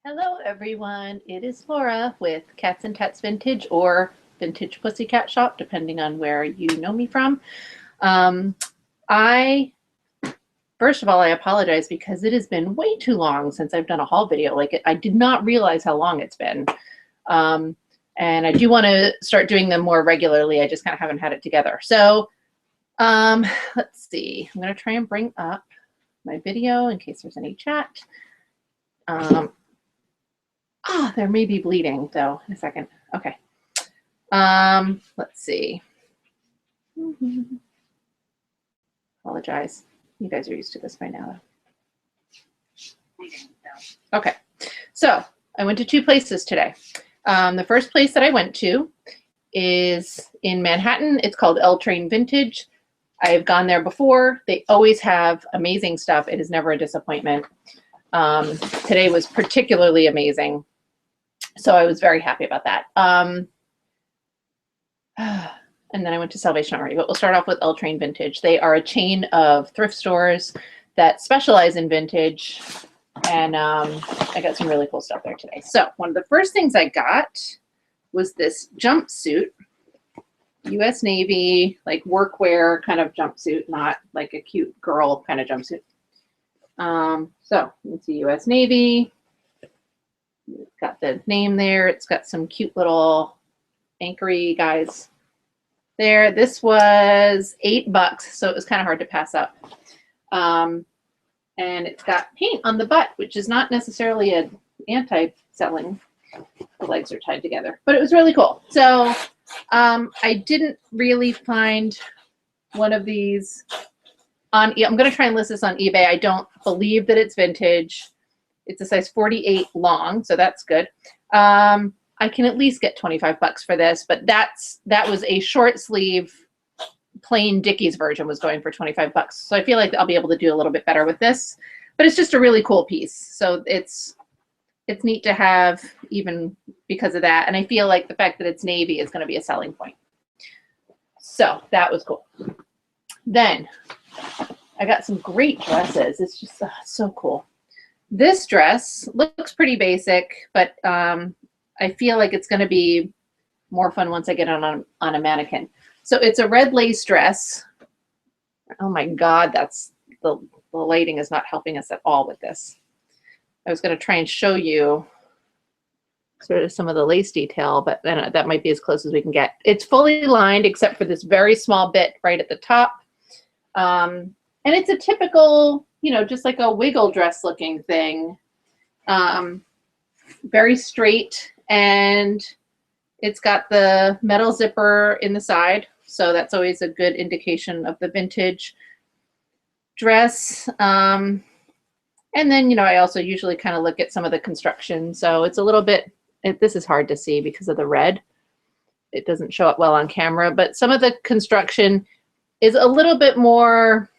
Hello everyone, it is Laura with Cats and Tats Vintage or Vintage Pussycat Shop, depending on where you know me from. First of all, I apologize because it has been way too long since I've done a haul video. I did not realize how long it's been. And I do want to start doing them more regularly. I just kind of haven't had it together. So let's see, I'm going to try and bring up my video in case there's any chat. There may be bleeding though in a second. Okay. Let's see. Apologize. You guys are used to this by now. Okay. So I went to two places today. The first place that I went to is in Manhattan. It's called L Train Vintage. I've gone there before. They always have amazing stuff. It is never a disappointment. Today was particularly amazing. So I was very happy about that. And then I went to Salvation Army, but we'll start off with L Train Vintage. They are a chain of thrift stores that specialize in vintage. And I got some really cool stuff there today. So one of the first things I got was this jumpsuit, US Navy, like workwear kind of jumpsuit, not like a cute girl kind of jumpsuit. So you can see US Navy. It's got the name there. It's got some cute little anchory guys there. This was $8, so it was kind of hard to pass up. And it's got paint on the butt, which is not necessarily an anti-selling. The legs are tied together, but it was really cool. So I didn't really find one of these on. I'm going to try and list this on eBay. I don't believe that it's vintage. It's a size 48 long, so that's good. I can at least get 25 bucks for this, but that was a short sleeve plain Dickies version was going for 25 bucks. So I feel like I'll be able to do a little bit better with this, but it's just a really cool piece. So it's neat to have even because of that. And I feel like the fact that it's navy is going to be a selling point. So that was cool. Then I got some great dresses. It's just so cool. This dress looks pretty basic, but I feel like it's going to be more fun once I get it on a mannequin. So it's a red lace dress. Oh my God, the lighting is not helping us at all with this. I was going to try and show you sort of some of the lace detail, but then that might be as close as we can get. It's fully lined except for this very small bit right at the top. And it's a typical, just like a wiggle dress looking thing. Very straight, and it's got the metal zipper in the side. So that's always a good indication of the vintage dress. And then, I also usually kind of look at some of the construction. So it's a little bit, this is hard to see because of the red. It doesn't show up well on camera, but some of the construction is a little bit more,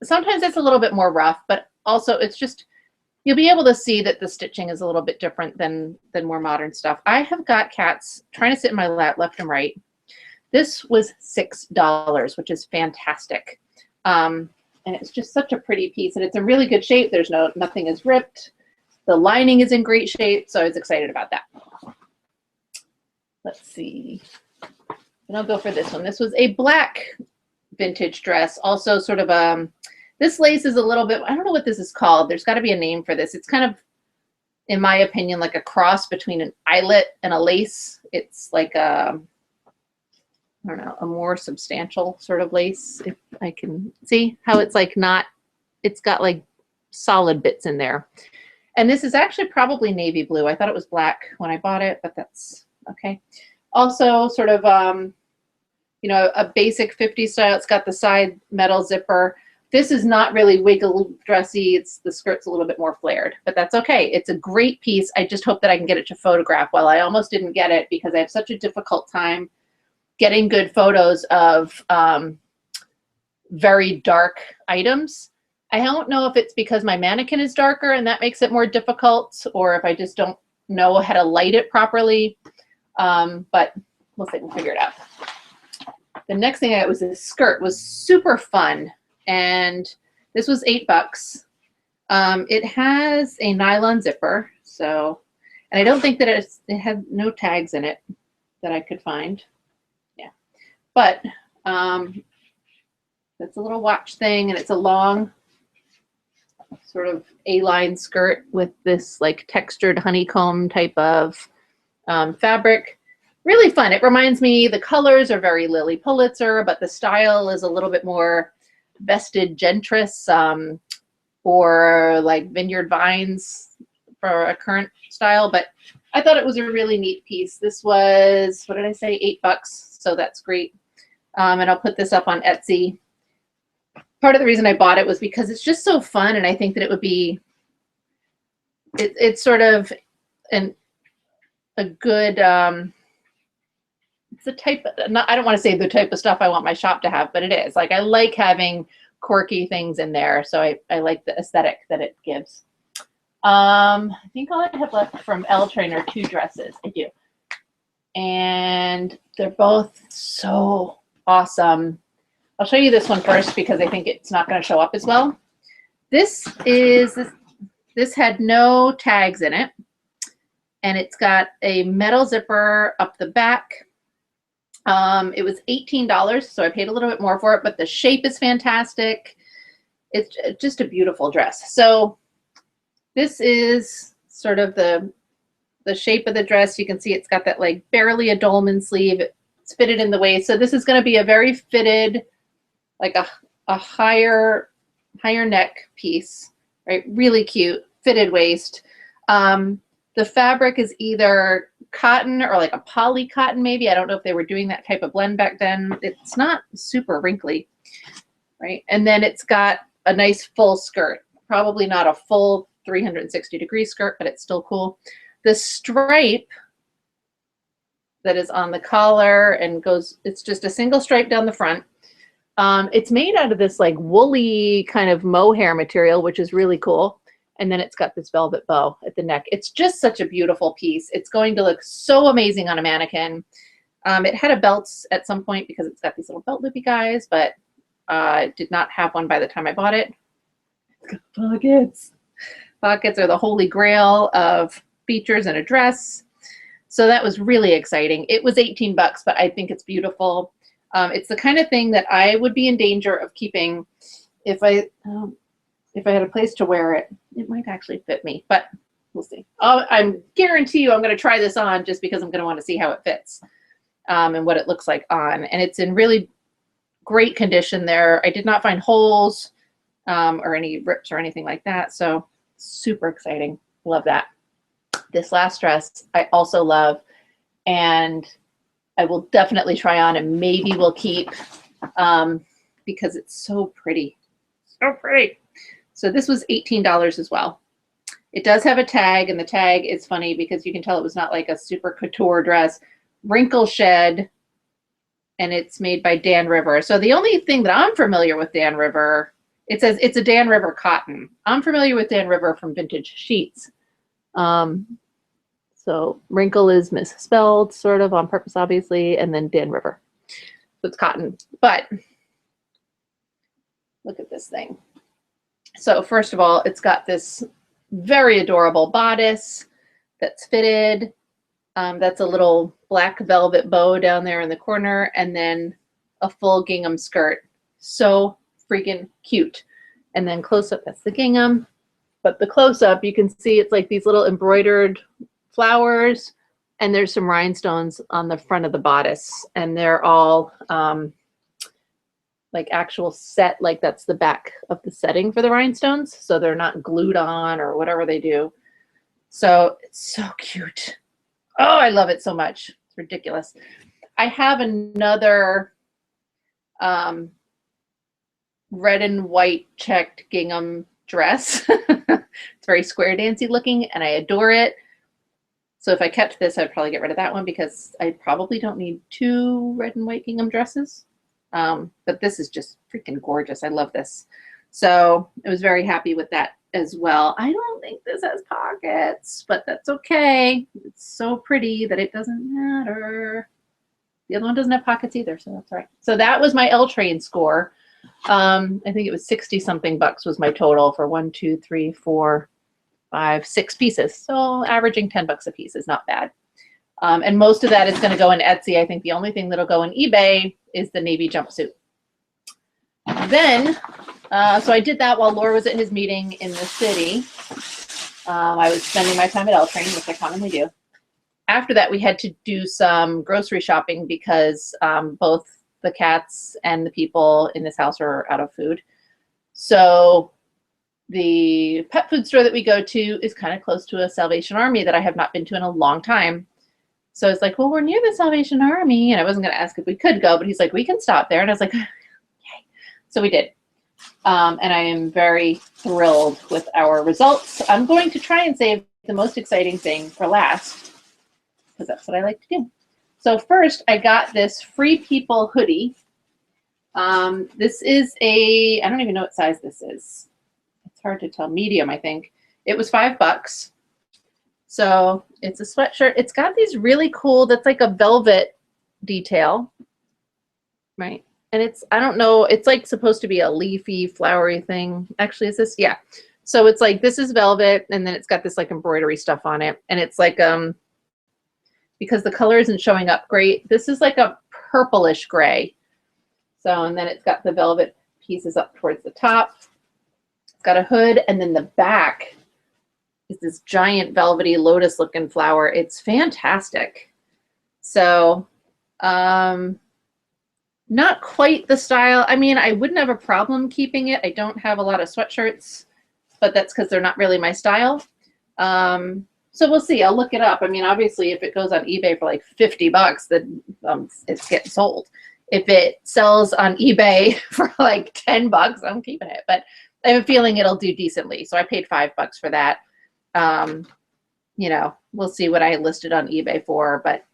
sometimes it's a little bit more rough, but also it's just, you'll be able to see that the stitching is a little bit different than more modern stuff. I have got cats trying to sit in my lap left and right. This was $6, which is fantastic. And it's just such a pretty piece, and it's in really good shape. There's nothing is ripped. The lining is in great shape, so I was excited about that. Let's see. And I'll go for this one. This was a black vintage dress, also sort of this lace is a little bit, I don't know what this is called. There's got to be a name for this. It's kind of, in my opinion, like a cross between an eyelet and a lace. It's like a, I don't know, a more substantial sort of lace. If I can see how it's like not, it's got like solid bits in there. And this is actually probably navy blue. I thought it was black when I bought it, but that's okay. Also sort of, a basic 50s style. It's got the side metal zipper. This is not really wiggle dressy. The skirt's a little bit more flared, but that's okay. It's a great piece. I just hope that I can get it to photograph. Well, I almost didn't get it because I have such a difficult time getting good photos of very dark items. I don't know if it's because my mannequin is darker and that makes it more difficult, or if I just don't know how to light it properly. But we'll see, we'll figure it out. The next thing I got was this skirt. It was super fun. And this was $8. It has a nylon zipper, so, and I don't think that it had no tags in it that I could find. Yeah, but it's a little watch thing, and it's a long sort of A-line skirt with this like textured honeycomb type of fabric. Really fun. It reminds me, the colors are very Lily Pulitzer, but the style is a little bit more vested gentress, or like Vineyard Vines for a current style. But I thought it was a really neat piece. This was, what did I say, $8, so that's great. And I'll put this up on Etsy. Part of the reason I bought it was because it's just so fun, and I think that it would be, it's sort of a good, it's the type of, not, I don't want to say the type of stuff I want my shop to have, but it is. Like, I like having quirky things in there, so I like the aesthetic that it gives. I think all I have left from L Train are 2 dresses. I do. And they're both so awesome. I'll show you this one first because I think it's not going to show up as well. This had no tags in it, and it's got a metal zipper up the back. It was $18, so I paid a little bit more for it, but the shape is fantastic. It's just a beautiful dress. So this is sort of the shape of the dress. You can see it's got that like barely a dolman sleeve. It's fitted in the waist. So this is going to be a very fitted, like a higher neck piece, right? Really cute, fitted waist. The fabric is either cotton or like a poly cotton, maybe. I don't know if they were doing that type of blend back then. It's not super wrinkly, right? And then it's got a nice full skirt, probably not a full 360-degree skirt, but it's still cool. The stripe that is on the collar and goes, it's just a single stripe down the front. It's made out of this like woolly kind of mohair material, which is really cool. And then it's got this velvet bow at the neck. It's just such a beautiful piece. It's going to look so amazing on a mannequin. It had a belt at some point because it's got these little belt loopy guys, but it did not have one by the time I bought it. It's got pockets. Pockets are the holy grail of features in a dress. So that was really exciting. It was $18, but I think it's beautiful. It's the kind of thing that I would be in danger of keeping if I had a place to wear it. It might actually fit me, but we'll see. I guarantee you I'm going to try this on just because I'm going to want to see how it fits and what it looks like on. And it's in really great condition there. I did not find holes or any rips or anything like that. So super exciting. Love that. This last dress I also love, and I will definitely try on, and maybe we'll keep because it's so pretty. So pretty. So this was $18 as well. It does have a tag, and the tag is funny because you can tell it was not like a super couture dress. Wrinkle shed, and it's made by Dan River. So the only thing that I'm familiar with Dan River, it says it's a Dan River cotton. I'm familiar with Dan River from Vintage Sheets. So wrinkle is misspelled sort of on purpose, obviously, and then Dan River. So it's cotton. But look at this thing. So first of all, it's got this very adorable bodice that's fitted. That's a little black velvet bow down there in the corner, and then a full gingham skirt. So freaking cute. And then close up, that's the gingham. But the close up, you can see it's like these little embroidered flowers, and there's some rhinestones on the front of the bodice, and they're all like actual set, like that's the back of the setting for the rhinestones, so they're not glued on or whatever they do. So it's so cute. Oh, I love it so much. It's ridiculous. I have another red and white checked gingham dress. It's very square dancey looking, and I adore it. So if I kept this, I'd probably get rid of that one because I probably don't need 2 red and white gingham dresses. But this is just freaking gorgeous. I love this. So I was very happy with that as well. I don't think this has pockets, but that's okay. It's so pretty that it doesn't matter. The other one doesn't have pockets either, so that's all right. So that was my L Train score. I think it was 60 something bucks was my total for 1, 2, 3, 4, 5, 6 pieces. So averaging 10 bucks a piece is not bad. And most of that is going to go in Etsy. I think the only thing that'll go in eBay is the navy jumpsuit. Then, so I did that while Laura was at his meeting in the city. I was spending my time at L Train, which I commonly do. After that, we had to do some grocery shopping because both the cats and the people in this house are out of food. So the pet food store that we go to is kind of close to a Salvation Army that I have not been to in a long time. So it's like, well, we're near the Salvation Army, and I wasn't going to ask if we could go, but he's like, we can stop there. And I was like, yay. So we did. And I am very thrilled with our results. I'm going to try and save the most exciting thing for last, because that's what I like to do. So first, I got this Free People hoodie. This is a, I don't even know what size this is. It's hard to tell, medium, I think. It was $5. So it's a sweatshirt. It's got these really cool, that's like a velvet detail, right? And it's, I don't know, it's like supposed to be a leafy, flowery thing. Actually, is this? Yeah. So it's like, this is velvet, and then it's got this like embroidery stuff on it. And it's like, because the color isn't showing up great, this is like a purplish gray. So, and then it's got the velvet pieces up towards the top. It's got a hood, and then the back is this giant velvety lotus looking flower. It's fantastic. So, not quite the style. I mean, I wouldn't have a problem keeping it. I don't have a lot of sweatshirts, but that's because they're not really my style. So we'll see. I'll look it up. I mean, obviously, if it goes on eBay for like 50 bucks, then it's getting sold. If it sells on eBay for like 10 bucks, I'm keeping it. But I have a feeling it'll do decently. So I paid $5 for that. You know, we'll see what I listed on eBay for. But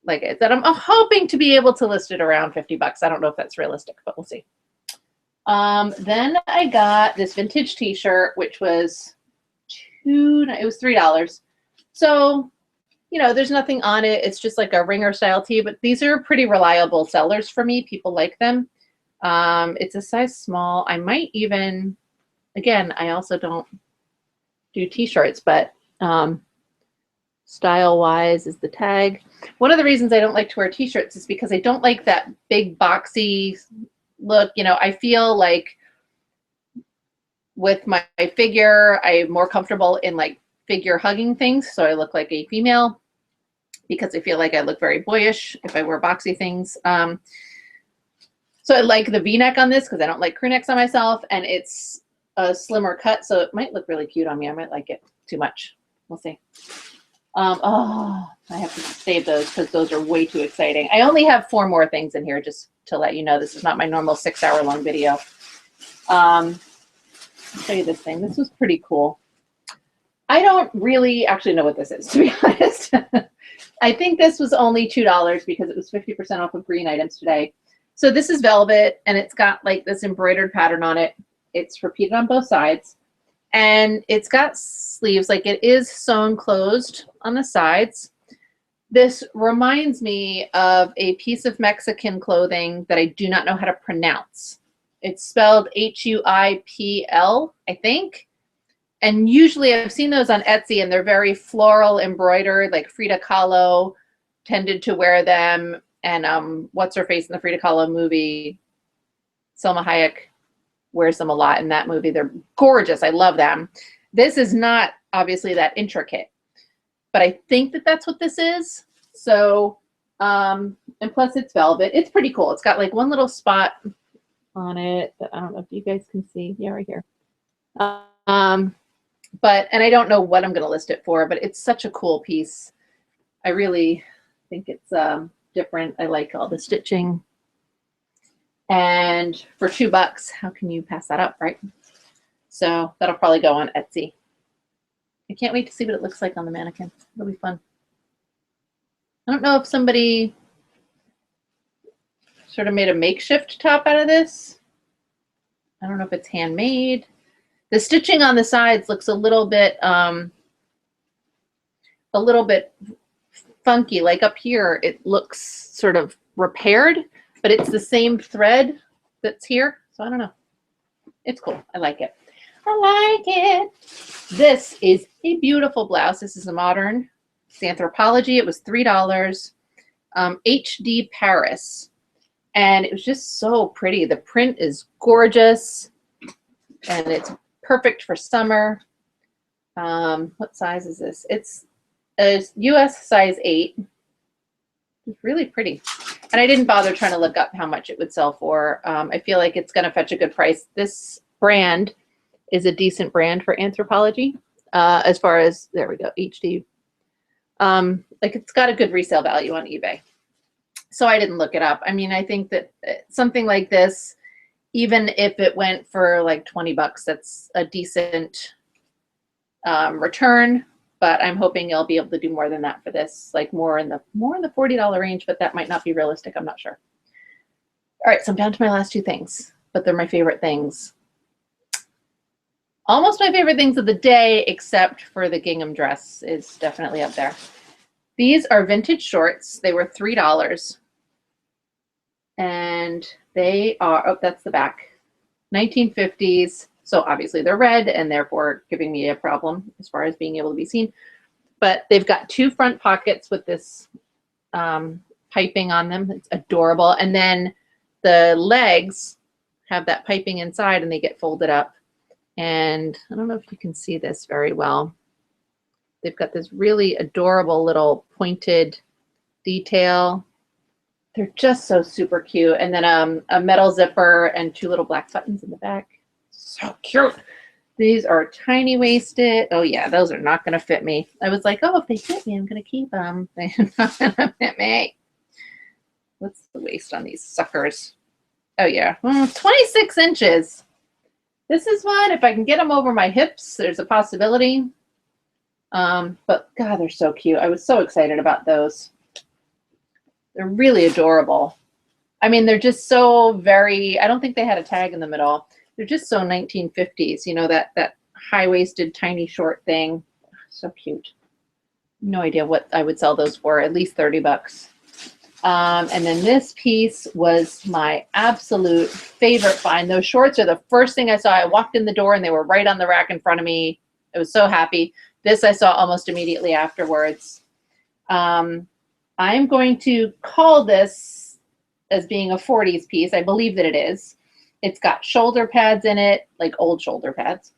like I said, I'm hoping to be able to list it around 50 bucks. I don't know if that's realistic, but we'll see. Then I got this vintage t-shirt, which was it was $3. So, you know, there's nothing on it. It's just like a ringer style tee, but these are pretty reliable sellers for me. People like them. It's a size small. I might even, again, I also don't do t-shirts, but style wise is the tag. One of the reasons I don't like to wear t-shirts is because I don't like that big boxy look. You know, I feel like with my figure, I'm more comfortable in like figure hugging things. So I look like a female because I feel like I look very boyish if I wear boxy things. So I like the V-neck on this because I don't like crew necks on myself, and it's a slimmer cut. So it might look really cute on me. I might like it too much. We'll see. Oh, I have to save those because those are way too exciting. I only have 4 more things in here just to let you know. This is not my normal 6-hour-long video. I'll show you this thing. This was pretty cool. I don't really actually know what this is, to be honest. I think this was only $2 because it was 50% off of green items today. So this is velvet, and it's got like this embroidered pattern on it. It's repeated on both sides, and it's got sleeves. Like, it is sewn closed on the sides. This reminds me of a piece of Mexican clothing that I do not know how to pronounce. It's spelled H-U-I-P-L, I think. And usually I've seen those on Etsy, and they're very floral embroidered, like Frida Kahlo tended to wear them. And what's her face in the Frida Kahlo movie? Selma Hayek wears them a lot in that movie. They're gorgeous. I love them. This is not obviously that intricate, but I think that that's what this is. So, and plus it's velvet. It's pretty cool. It's got like one little spot on it that I don't know if you guys can see. Yeah, right here. But, and I don't know what I'm going to list it for, but it's such a cool piece. I really think it's different. I like all the stitching. And for $2, how can you pass that up, right? So that'll probably go on Etsy. I can't wait to see what it looks like on the mannequin. It'll be fun. I don't know if somebody sort of made a makeshift top out of this. I don't know if it's handmade. The stitching on the sides looks a little bit funky. Like up here, it looks sort of repaired, but it's the same thread that's here. So I don't know. It's cool. I like it. I like it. This is a beautiful blouse. This is a modern. It's Anthropologie. It was $3. HD Paris. And it was just so pretty. The print is gorgeous. And it's perfect for summer. What size is this? It's a US size 8. It's really pretty. And I didn't bother trying to look up how much it would sell for. I feel like it's going to fetch a good price. This brand is a decent brand for Anthropologie. As far as, there we go, HD. Like it's got a good resale value on eBay. So I didn't look it up. I mean, I think that something like this, even if it went for like 20 bucks, that's a decent return. But I'm hoping I'll be able to do more than that for this, like more in the $40 range, but that might not be realistic. I'm not sure. All right, so I'm down to my last two things, but they're my favorite things. Almost my favorite things of the day, except for the gingham dress is definitely up there. These are vintage shorts. They were $3. And they are, oh, that's the back, 1950s. So obviously they're red and therefore giving me a problem as far as being able to be seen. But they've got two front pockets with this piping on them. It's adorable. And then the legs have that piping inside and they get folded up. And I don't know if you can see this very well. They've got this really adorable little pointed detail. They're just so super cute. And then a metal zipper and two little black buttons in the back. So cute. These are tiny waisted. Oh yeah, those are not going to fit me. I was like, oh, if they fit me, I'm going to keep them. They're not going to fit me. What's the waist on these suckers? Oh yeah, 26 inches. This is one, if I can get them over my hips, there's a possibility. But God, they're so cute. I was so excited about those. They're really adorable. I mean, they're just so very, I don't think they had a tag in them at all. They're just so 1950s, you know, that high-waisted tiny short thing. So cute. No idea what I would sell those for, at least 30 bucks. And then this piece was my absolute favorite find. Those shorts are the first thing I saw. I walked in the door and they were right on the rack in front of me. I was so happy. This I saw almost immediately afterwards. I'm going to call this as being a 40s piece. I believe that it is. It's got shoulder pads in it, like old shoulder pads.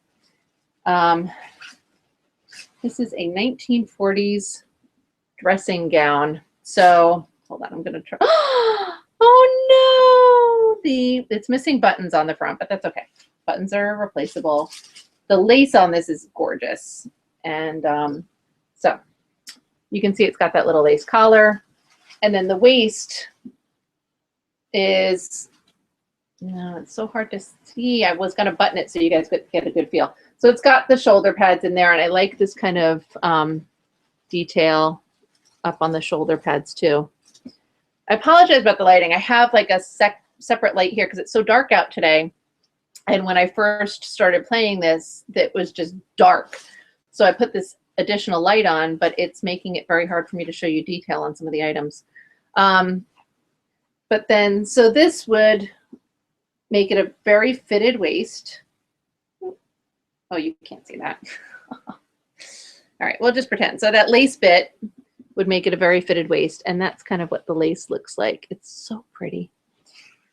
This is a 1940s dressing gown. So hold on, I'm gonna try. Oh no! It's missing buttons on the front, but that's okay. Buttons are replaceable. The lace on this is gorgeous. And so you can see it's got that little lace collar. And then the waist is, no, it's so hard to see. I was going to button it so you guys could get a good feel. So it's got the shoulder pads in there, and I like this kind of detail up on the shoulder pads too. I apologize about the lighting. I have like a separate light here because it's so dark out today. And when I first started playing this, it was just dark. So I put this additional light on, but it's making it very hard for me to show you detail on some of the items. But then, so this would make it a very fitted waist. Oh, you can't see that. All right, we'll just pretend. So that lace bit would make it a very fitted waist, and that's kind of what the lace looks like. It's so pretty.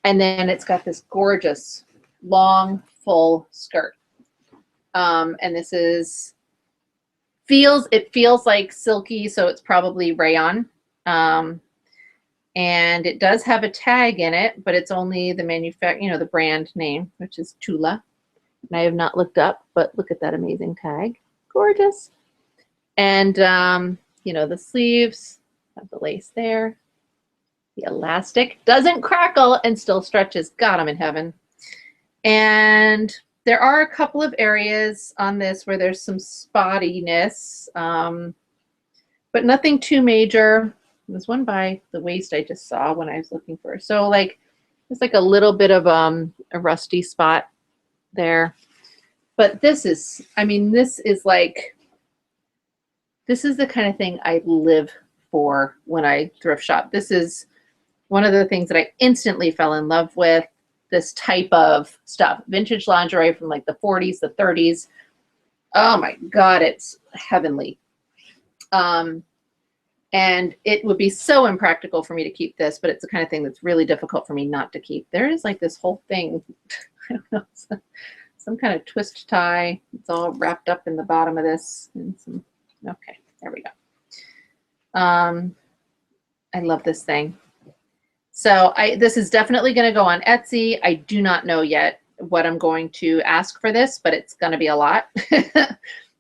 And then it's got this gorgeous long, full skirt. And this is, it feels like silky, so it's probably rayon. And it does have a tag in it, but it's only the the brand name, which is Tula. And I have not looked up, but look at that amazing tag. Gorgeous. And, the sleeves have the lace there. The elastic doesn't crackle and still stretches. God, I'm in heaven. And there are a couple of areas on this where there's some spottiness, but nothing too major. There's one by the waist I just saw when I was looking for. So like, there's like a little bit of a rusty spot there. But this is, this is the kind of thing I live for when I thrift shop. This is one of the things that I instantly fell in love with. this type of stuff. Vintage lingerie from like the 40s, the 30s. Oh my God, it's heavenly. And it would be so impractical for me to keep this, but it's the kind of thing that's really difficult for me not to keep. There is like this whole thing, I don't know, some kind of twist tie. It's all wrapped up in the bottom of this. And some, okay, there we go. I love this thing. So this is definitely going to go on Etsy. I do not know yet what I'm going to ask for this, but it's going to be a lot.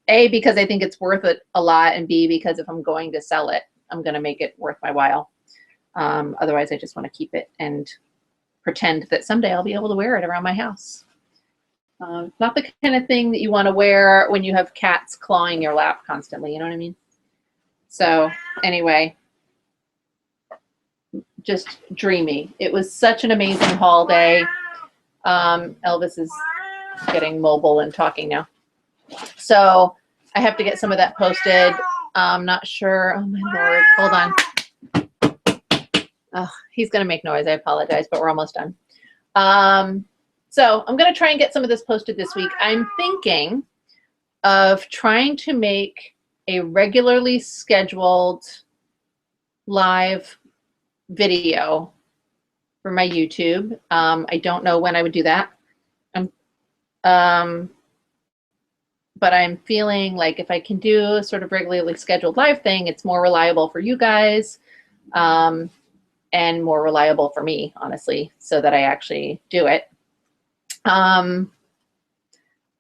A, because I think it's worth it a lot, and B, because if I'm going to sell it, I'm going to make it worth my while. Otherwise, I just want to keep it and pretend that someday I'll be able to wear it around my house. Not the kind of thing that you want to wear when you have cats clawing your lap constantly, you know what I mean? So anyway, just dreamy. It was such an amazing haul day. Elvis is getting mobile and talking now. So I have to get some of that posted. I'm not sure. Oh my Lord, hold on. Oh, he's gonna make noise. I apologize, but we're almost done. So I'm gonna try and get some of this posted this week. I'm thinking of trying to make a regularly scheduled live video for my YouTube. I don't know when I would do that. But I'm feeling like if I can do a sort of regularly scheduled live thing, it's more reliable for you guys, and more reliable for me, honestly, so that I actually do it. But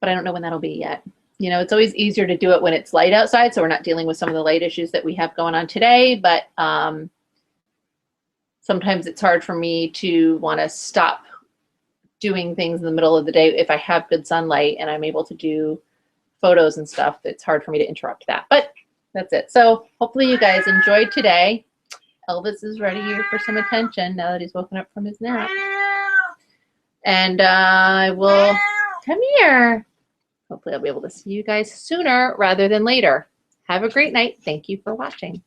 I don't know when that'll be yet. You know, it's always easier to do it when it's light outside, so we're not dealing with some of the light issues that we have going on today. But sometimes it's hard for me to want to stop doing things in the middle of the day if I have good sunlight and I'm able to do photos and stuff. It's hard for me to interrupt that, but that's it. So hopefully you guys enjoyed today. Elvis is ready here for some attention now that he's woken up from his nap. And I will come here. Hopefully I'll be able to see you guys sooner rather than later. Have a great night. Thank you for watching.